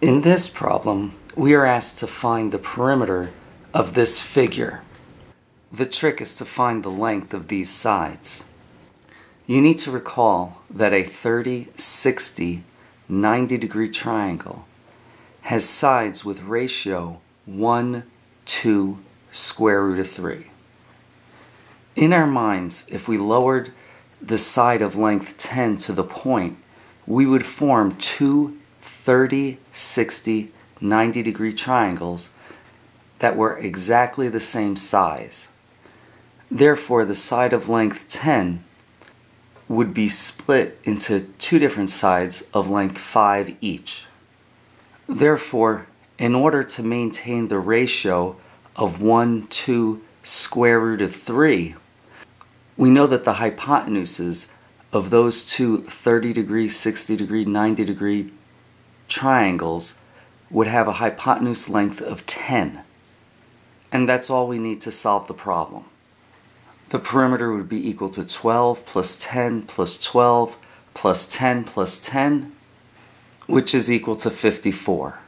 In this problem, we are asked to find the perimeter of this figure. The trick is to find the length of these sides. You need to recall that a 30, 60, 90-degree triangle has sides with ratio 1, 2, square root of 3. In our minds, if we lowered the side of length 10 to the point, we would form two 30, 60, 90-degree triangles that were exactly the same size. Therefore, the side of length 10 would be split into two different sides of length 5 each. Therefore, in order to maintain the ratio of 1, 2, square root of 3, we know that the hypotenuses of those two 30-degree, 60-degree, 90-degree triangles would have a hypotenuse length of 10. And that's all we need to solve the problem. The perimeter would be equal to 12 plus 10 plus 12 plus 10 plus 10, which is equal to 54.